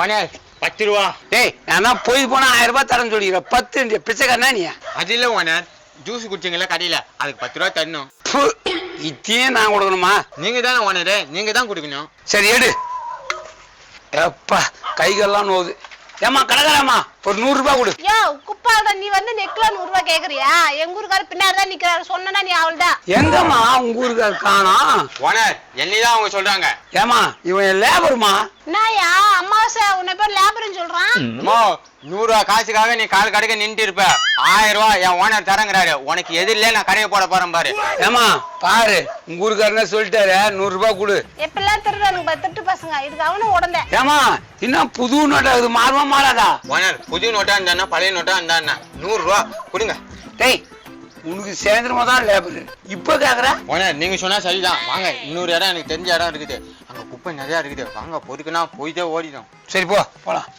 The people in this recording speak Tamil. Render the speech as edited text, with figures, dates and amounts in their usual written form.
ஓனர் 10 ரூபா. டேய் நான் தான் போய் போனா 1000 ரூபாய் தரேன்னு சொல்லிக்கிறேன். 10 பிச்சைக்காரனா நீ? அது இல்ல ஓனர், ஜூஸ் குடிச்சீங்களா கடையில, அதுக்கு 10 ரூபா தரணும். இத்தையே நான் கொடுக்கணுமா? நீங்க தானே ஓனரு, நீங்க தான் கொடுக்கணும். சரி எடு. எப்பா கைகள்லாம் நோவுது. ஏமா கடைக்காரம்மா ஒரு 100 ரூபாய் கொடு. யோ குப்பாடா, நீ வந்து நெக்ல 100 ரூபாய் கேக்குறியா? எங்க ஊருக்கார பின்னாடி தான் நிக்கிறாரு, சொன்னா நீ அவள்தான். எங்கம்மா உங்க ஊருக்கார காணோம்? ஓனர் என்னைதான் அவங்க சொல்றாங்க. ஏமா இவன் லேபருமா? என்னயா அம்மாவாசை உன்னை பேர் லேபர்னு சொல்றான்? 100 ரூபா காசுக்காக நீ கால் கடைக்க நின்று இருப்ப. 1000 ரூபா என் ஓனர் தரங்கிறாரு. உனக்கு எதிரிலே நான் கடையை போட போறேன் பாரு. ஏமா பாரு உங்க ஊருக்காரனே சொல்லிட்டாரு 100 ரூபாய் கொடு. எப்பெல்லாம் திருடானுங்க திட்டு பசங்க, இதுக்கு அவனும் உடனே. ஏமா இன்னும் புது நோட்டா இது மாறுமா மாறாதா? ஓனர் புது நோட்டா இருந்தா பழைய நோட்டா இருந்தா 100 ரூபா கொடுங்க. டேய் உனக்கு சேந்திரமா தான் லேபர் இப்ப கேக்குற? ஓனர் நீங்க சொன்னா சரிதான். வாங்க, இன்னொரு இடம் எனக்கு தெரிஞ்ச இடம் இருக்குது, அங்க குப்பை நிறைய இருக்குது. வாங்க பொறுக்குனா போயிட்டே ஓடிடும். சரி போ போலாம்.